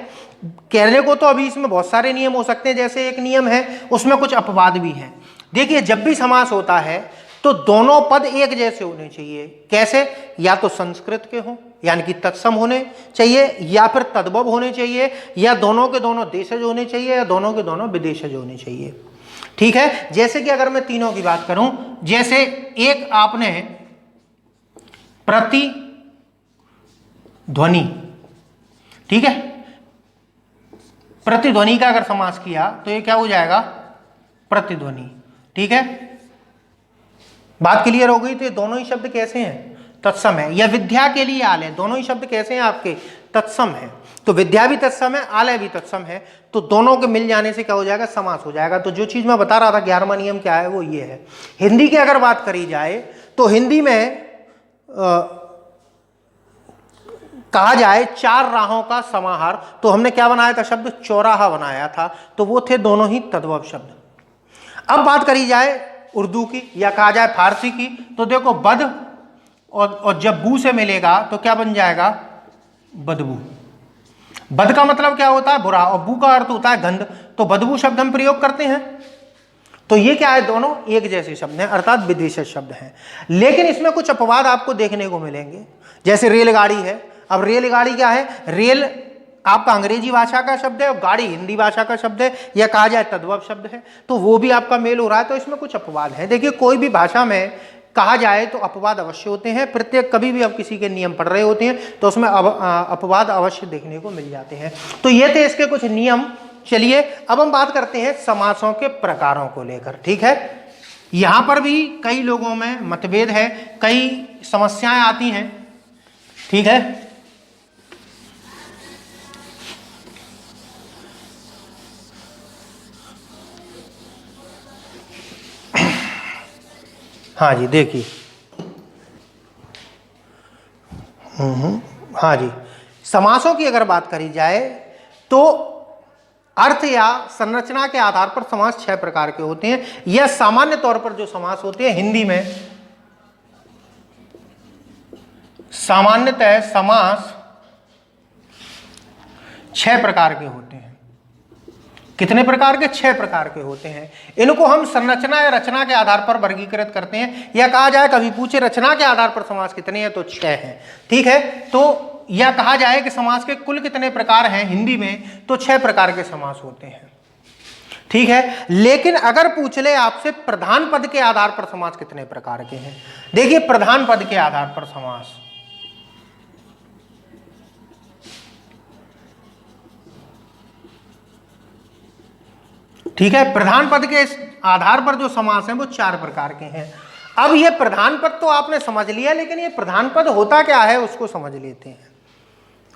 Speaker 1: कहने को तो अभी इसमें बहुत सारे नियम हो सकते हैं, जैसे एक नियम है उसमें कुछ अपवाद भी हैं। देखिए, जब भी समास होता है तो दोनों पद एक जैसे होने चाहिए। कैसे, या तो संस्कृत के हों यानी कि तत्सम होने चाहिए, या फिर तद्भव होने चाहिए, या दोनों के दोनों देशज होने चाहिए, या दोनों के दोनों विदेशज होने चाहिए। ठीक है, जैसे कि अगर मैं तीनों की बात करूं, जैसे एक आपने प्रति ध्वनि, ठीक है, प्रतिध्वनि का अगर समास किया तो ये क्या हो जाएगा, प्रतिध्वनि। ठीक है, बात क्लियर हो गई। तो ये दोनों ही शब्द कैसे हैं, तत्सम है। या विद्या के लिए आलय, दोनों ही शब्द कैसे हैं आपके, तत्सम है। तो विद्या भी तत्सम है, आलय भी तत्सम है। तो दोनों के मिल जाने से क्या हो जाएगा, समास हो जाएगा। तो जो चीज मैं बता रहा था 11वां नियम क्या है, वो ये है। हिंदी की अगर बात करी जाए तो हिंदी में कहा जाए चार राहों का समाहार, तो हमने क्या बनाया था, शब्द चौराहा बनाया था। तो वो थे दोनों ही तद्भव शब्द। अब बात करी जाए उर्दू की या कहा जाए फारसी की, तो देखो बद और जब बू से मिलेगा तो क्या बन जाएगा, बदबू। बद का मतलब क्या होता है, बुरा, और बू का अर्थ होता है गंध। तो बदबू शब्द हम प्रयोग करते हैं। तो ये क्या है, दोनों एक जैसे शब्द हैं अर्थात विदेशी शब्द हैं। लेकिन इसमें कुछ अपवाद आपको देखने को मिलेंगे। जैसे रेलगाड़ी है। अब रेलगाड़ी क्या है, रेल आपका अंग्रेजी भाषा का शब्द है और गाड़ी हिंदी भाषा का शब्द है, या कहा जाए तद्भव शब्द है। तो वो भी आपका मेल हो रहा है। तो इसमें कुछ अपवाद है। देखिए, कोई भी भाषा में कहा जाए तो अपवाद अवश्य होते हैं। प्रत्येक कभी भी आप किसी के नियम पढ़ रहे होते हैं तो उसमें अपवाद अवश्य देखने को मिल जाते हैं। तो ये थे इसके कुछ नियम। चलिए अब हम बात करते हैं समासों के प्रकारों को लेकर। ठीक है, यहां पर भी कई लोगों में मतभेद है, कई समस्याएं आती हैं। ठीक है, हाँ जी, देखिए, हाँ जी, समासों की अगर बात करी जाए तो अर्थ या संरचना के आधार पर समास 6 प्रकार के होते हैं। यह सामान्य तौर पर जो समास होते हैं हिंदी में, सामान्यतः समास 6 प्रकार के होते हैं। कितने प्रकार के, 6 प्रकार के होते हैं। इनको हम संरचना या रचना के आधार पर वर्गीकृत करते हैं, या कहा जाए कभी पूछे रचना के आधार पर समास कितने हैं, तो 6 हैं। ठीक है, तो या कहा जाए कि समास के कुल कितने प्रकार हैं हिंदी में, तो 6 प्रकार के समास होते हैं। ठीक है, लेकिन अगर पूछ ले आपसे प्रधान पद के आधार पर समास कितने प्रकार के हैं, देखिए प्रधान पद के आधार पर समास, ठीक है, प्रधान पद के आधार पर जो समास हैं वो 4 प्रकार के हैं। अब ये प्रधान पद तो आपने समझ लिया, लेकिन ये प्रधान पद होता क्या है उसको समझ लेते हैं।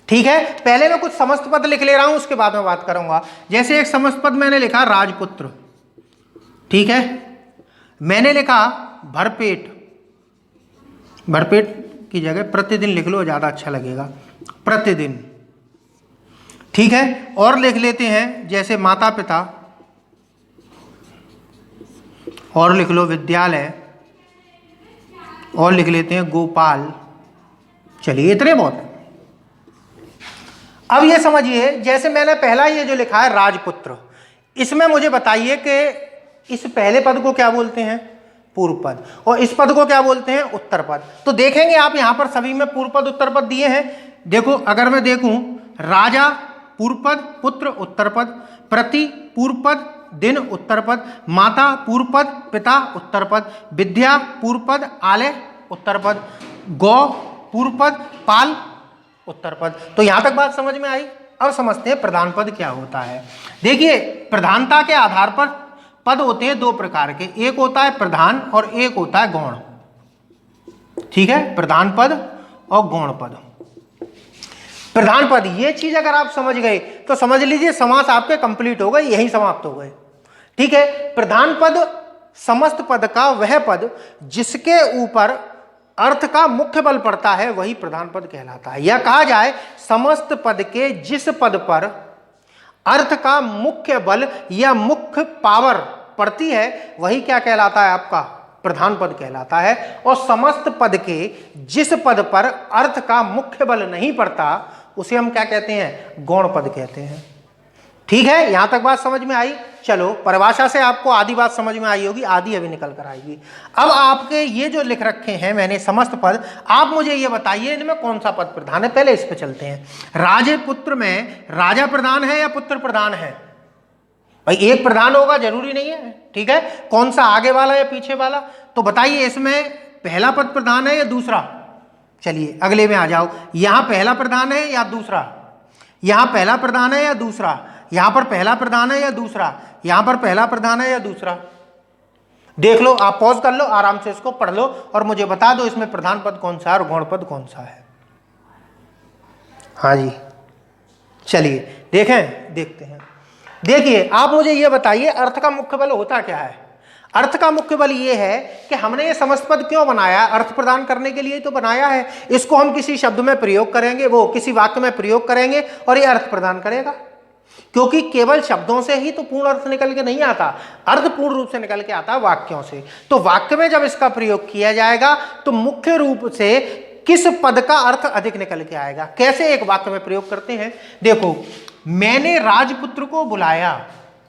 Speaker 1: ठीक है, पहले मैं कुछ समस्त पद लिख ले रहा हूं, उसके बाद में बात करूंगा। जैसे एक समस्त पद मैंने लिखा राजपुत्र, ठीक है, मैंने लिखा भरपेट, भरपेट की जगह प्रतिदिन लिख लो, ज्यादा अच्छा लगेगा, प्रतिदिन। ठीक है, और लिख लेते हैं जैसे माता पिता, और लिख लो विद्यालय, और लिख लेते हैं गोपाल। चलिए इतने बहुत है। अब ये समझिए, जैसे मैंने पहला ये जो लिखा है राजपुत्र, इसमें मुझे बताइए कि इस पहले पद को क्या बोलते हैं, पूर्व पद, और इस पद को क्या बोलते हैं, उत्तर पद। तो देखेंगे आप यहां पर सभी में पूर्व पद उत्तर पद दिए हैं। देखो अगर मैं देखूं, राजा पूर्व पद, पुत्र उत्तर पद, प्रति पूर्व पद, दिन उत्तर पद, माता पूर्व पद, पिता उत्तर पद, विद्या पूर्व पद, आलय उत्तर पद, गौ पूर्व पद, पाल, उत्तर पद। तो यहां तक बात समझ में आई। अब समझते हैं प्रधान पद क्या होता है। देखिए, प्रधानता के आधार पर पद होते हैं दो प्रकार के, एक होता है प्रधान और एक होता है गौण। ठीक है, प्रधान पद और गौण पद। प्रधान पद, ये चीज अगर आप समझ गए तो समझ लीजिए समास आपके कंप्लीट हो गए, यही समाप्त हो गए। ठीक है, प्रधान पद समस्त पद का वह पद जिसके ऊपर अर्थ का मुख्य बल पड़ता है वही प्रधान पद कहलाता है। या कहा जाए समस्त पद के जिस पद पर अर्थ का मुख्य बल या मुख्य पावर पड़ती है वही क्या कहलाता है, आपका प्रधान पद कहलाता है। और समस्त पद के जिस पद पर अर्थ का मुख्य बल नहीं पड़ता उसे हम क्या कहते हैं, गौण पद कहते हैं। ठीक है, यहां तक बात समझ में आई। चलो, परिभाषा से आपको आधी बात समझ में आई होगी, आधी अभी निकल कर आएगी। अब आपके ये जो लिख रखे हैं मैंने समस्त पद, आप मुझे ये बताइए इनमें कौन सा पद प्रधान है। पहले इस पे चलते हैं। राजपुत्र में राजा प्रधान है या पुत्र प्रधान है? भाई एक प्रधान होगा, जरूरी नहीं है। ठीक है, कौन सा, आगे वाला या पीछे वाला? तो बताइए इसमें पहला पद प्रधान है या दूसरा? चलिए अगले में आ जाओ। यहां पहला प्रधान है या दूसरा? यहां पहला प्रधान है या दूसरा? यहां पर पहला प्रधान है या दूसरा? यहां पर पहला प्रधान है या दूसरा? देख लो, आप पॉज कर लो, आराम से इसको पढ़ लो और मुझे बता दो इसमें प्रधान पद कौन सा है और गौण पद कौन सा है। हाँ जी, चलिए देखें, देखते हैं। देखिए, आप मुझे ये बताइए अर्थ का मुख्य बल होता क्या है? अर्थ का मुख्य बल ये है कि हमने ये समस्त पद क्यों बनाया, अर्थ प्रदान करने के लिए तो बनाया है। इसको हम किसी शब्द में प्रयोग करेंगे, वो किसी वाक्य में प्रयोग करेंगे और ये अर्थ प्रदान करेगा। क्योंकि केवल शब्दों से ही तो पूर्ण अर्थ निकल के नहीं आता, अर्थ पूर्ण रूप से निकल के आता है वाक्यों से। तो वाक्य में जब इसका प्रयोग किया जाएगा तो मुख्य रूप से किस पद का अर्थ अधिक निकल के आएगा। कैसे एक वाक्य में प्रयोग करते हैं, देखो, मैंने राजपुत्र को बुलाया,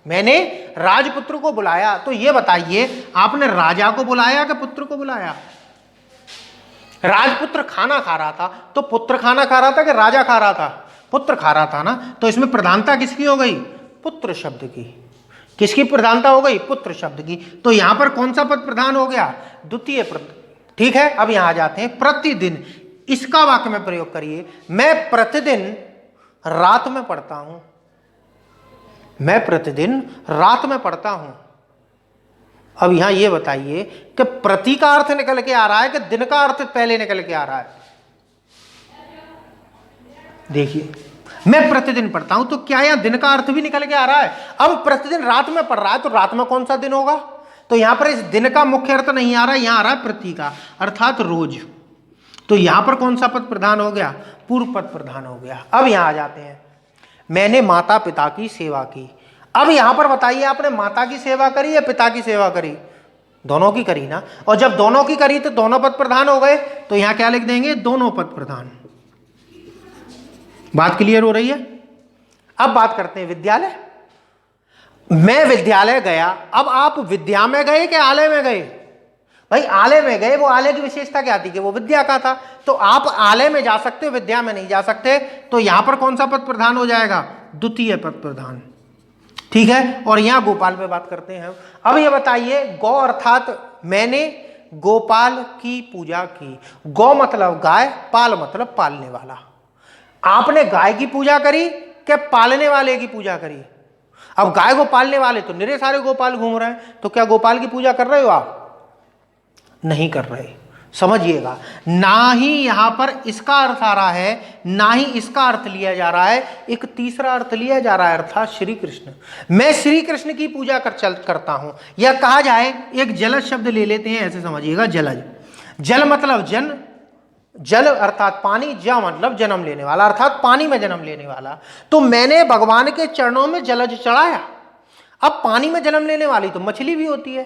Speaker 1: मैंने राजपुत्र को बुलाया। तो ये बताइए आपने राजा को बुलाया कि पुत्र को बुलाया? राजपुत्र खाना खा रहा था तो पुत्र खाना खा रहा था कि राजा खा रहा था? पुत्र खा रहा था ना। तो इसमें प्रधानता किसकी हो गई? पुत्र शब्द की। किसकी प्रधानता हो गई? पुत्र शब्द की। तो यहां पर कौन सा पद प्रधान हो गया? द्वितीय पद। ठीक है, अब यहां आ जाते हैं। प्रतिदिन, इसका वाक्य में प्रयोग करिए। मैं प्रतिदिन रात में पढ़ता हूं, मैं प्रतिदिन रात में पढ़ता हूं। अब यहां यह बताइए कि प्रति का अर्थ निकल के आ रहा है कि दिन का अर्थ पहले निकल के आ रहा है? देखिए, मैं प्रतिदिन पढ़ता हूं तो क्या यहां दिन का अर्थ भी निकल के आ रहा है? अब प्रतिदिन रात में पढ़ रहा है तो रात में कौन सा दिन होगा? तो यहां पर इस दिन का मुख्य अर्थ नहीं आ रहा है, यहां आ रहा है प्रति का, अर्थात रोज। तो यहां पर कौन सा पद प्रधान हो गया? पूर्व पद प्रधान हो गया। अब यहां आ जाते हैं, मैंने माता पिता की सेवा की। अब यहां पर बताइए आपने माता की सेवा करी या पिता की सेवा करी? दोनों की करी ना। और जब दोनों की करी तो दोनों पद प्रधान हो गए। तो यहां क्या लिख देंगे? दोनों पद प्रधान। बात क्लियर हो रही है? अब बात करते हैं विद्यालय। मैं विद्यालय गया। अब आप विद्या में गए कि आलय में गए? भाई आलय में गए। वो आलय की विशेषता क्या थी कि वो विद्या का था। तो आप आलय में जा सकते हो, विद्या में नहीं जा सकते। तो यहां पर कौन सा पद प्रधान हो जाएगा? द्वितीय पद प्रधान। ठीक है, और यहां गोपाल पे बात करते हैं। अब ये बताइए, गौ अर्थात मैंने गोपाल की पूजा की। गौ मतलब गाय, पाल मतलब पालने वाला। आपने गाय की पूजा करी कि पालने वाले की पूजा करी? अब गाय को पालने वाले तो निरे सारे गोपाल घूम रहे हैं, तो क्या गोपाल की पूजा कर रहे हो आप? नहीं कर रहे। समझिएगा, ना ही यहां पर इसका अर्थ आ रहा है, ना ही इसका अर्थ लिया जा रहा है, एक तीसरा अर्थ लिया जा रहा है, अर्थात श्री कृष्ण। मैं श्री कृष्ण की पूजा करता हूं। या कहा जाए, एक जलज शब्द ले लेते हैं, ऐसे समझिएगा, जलज। जल मतलब जन, जल अर्थात पानी, जा मतलब जन्म लेने वाला, अर्थात पानी में जन्म लेने वाला। तो मैंने भगवान के चरणों में जलज चढ़ाया। अब पानी में जन्म लेने वाली तो मछली भी होती है,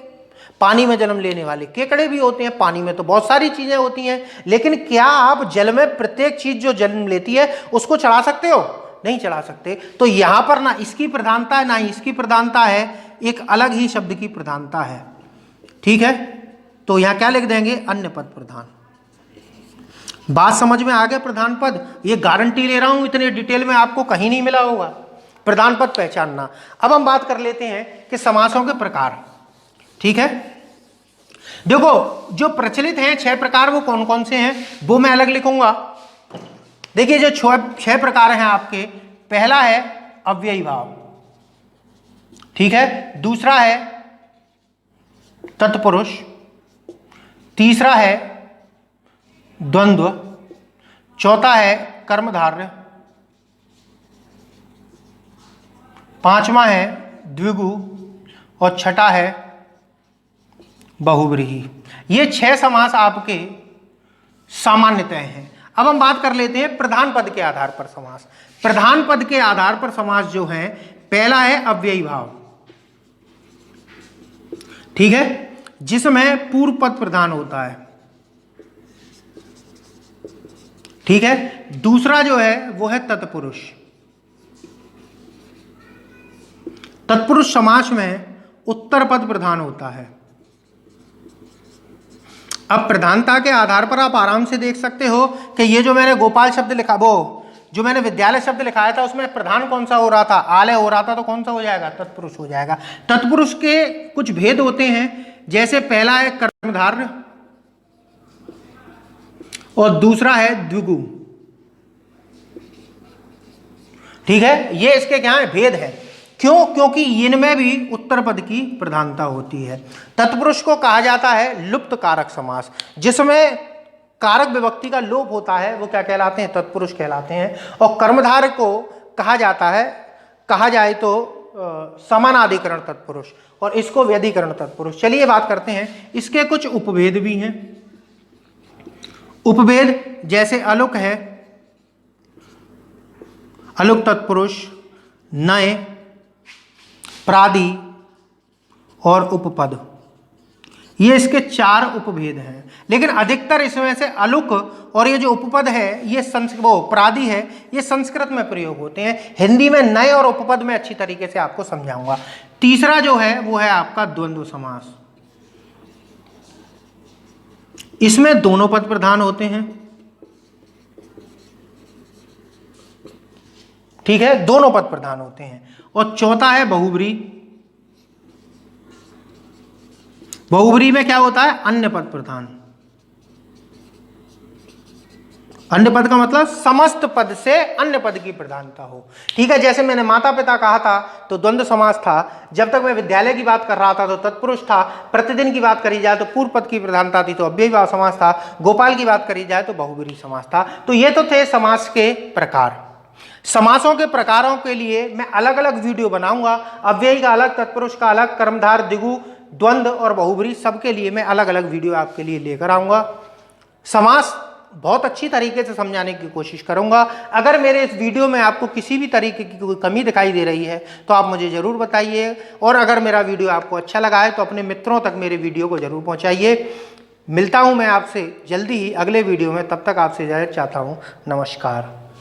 Speaker 1: पानी में जन्म लेने वाले केकड़े भी होते हैं, पानी में तो बहुत सारी चीजें होती हैं। लेकिन क्या आप जल में प्रत्येक चीज जो जन्म लेती है उसको चढ़ा सकते हो? नहीं चढ़ा सकते। तो यहां पर ना इसकी प्रधानता है ना ही इसकी प्रधानता है, एक अलग ही शब्द की प्रधानता है। ठीक है, तो यहां क्या लिख देंगे? अन्य पद प्रधान। बात समझ में आ गया? प्रधान पद, ये गारंटी ले रहा हूं, इतने डिटेल में आपको कहीं नहीं मिला होगा प्रधान पद पहचानना। अब हम बात कर लेते हैं कि समासों के प्रकार। ठीक है, देखो जो प्रचलित हैं 6 प्रकार वो कौन कौन से हैं वो मैं अलग लिखूंगा। देखिए जो 6 प्रकार हैं आपके, पहला है अव्ययी भाव, ठीक है, दूसरा है तत्पुरुष, तीसरा है द्वंद्व, चौथा है कर्मधारय, पांचवा है द्विगु और छठा है बहुव्रीहि। ये 6 समास आपके सामान्यतः हैं। अब हम बात कर लेते हैं प्रधान पद के आधार पर समास। प्रधान पद के आधार पर समास जो है, पहला है अव्ययी भाव, ठीक है, जिसमें पूर्व पद प्रधान होता है, ठीक है। दूसरा जो है वो है तत्पुरुष। तत्पुरुष समास में उत्तर पद प्रधान होता है। अब प्रधानता के आधार पर आप आराम से देख सकते हो कि ये जो मैंने गोपाल शब्द लिखा, वो जो मैंने विद्यालय शब्द लिखाया था उसमें प्रधान कौन सा हो रहा था, आलय हो रहा था, तो कौन सा हो जाएगा, तत्पुरुष हो जाएगा। तत्पुरुष के कुछ भेद होते हैं, जैसे पहला है कर्मधारय और दूसरा है द्विगु, ठीक है। ये इसके क्या है, भेद है। क्यों? क्योंकि इनमें भी उत्तर पद की प्रधानता होती है। तत्पुरुष को कहा जाता है लुप्त कारक समास, जिसमें कारक विभक्ति का लोप होता है, वो क्या कहलाते हैं, तत्पुरुष कहलाते हैं। और कर्मधारय को कहा जाता है, कहा जाए तो समानाधिकरण तत्पुरुष, और इसको व्यधिकरण तत्पुरुष। चलिए बात करते हैं, इसके कुछ उपभेद भी हैं। उपभेद जैसे अलुक है, अलुक तत्पुरुष, नय, प्रादि और उपपद, ये इसके 4 उपभेद हैं। लेकिन अधिकतर इसमें से अलुक और ये जो उपपद है, ये वो प्रादि है, ये संस्कृत में प्रयोग होते हैं। हिंदी में नय और उपपद में अच्छी तरीके से आपको समझाऊंगा। तीसरा जो है वो है आपका द्वंद्व समास। इसमें दोनों पद प्रधान होते हैं, ठीक है, दोनों पद प्रधान होते हैं। और चौथा है बहुव्रीहि। बहुव्रीहि में क्या होता है, अन्य पद प्रधान। अन्य पद का मतलब समस्त पद से अन्य पद की प्रधानता हो, ठीक है। जैसे मैंने माता पिता कहा था तो द्वंद्व समास था, जब तक मैं विद्यालय की बात कर रहा था तो तत्पुरुष था, प्रतिदिन की बात करी जाए तो पूर्व पद की प्रधानता थी तो अव्ययी भाव समास था, गोपाल की बात करी जाए तो बहुव्रीहि समास था। तो ये तो थे समास के प्रकार। समासों के प्रकारों के लिए मैं अलग अलग वीडियो बनाऊंगा, अव्ययी का अलग, तत्पुरुष का अलग, कर्मधार, द्विगु, द्वंद्व और बहुव्रीहि, सबके लिए मैं अलग अलग वीडियो आपके लिए लेकर आऊंगा। समास बहुत अच्छी तरीके से समझाने की कोशिश करूंगा। अगर मेरे इस वीडियो में आपको किसी भी तरीके की कोई कमी दिखाई दे रही है तो आप मुझे ज़रूर बताइए, और अगर मेरा वीडियो आपको अच्छा लगा है तो अपने मित्रों तक मेरे वीडियो को ज़रूर पहुँचाइए। मिलता हूँ मैं आपसे जल्दी ही अगले वीडियो में, तब तक आपसे इजाज़त चाहता हूँ। नमस्कार।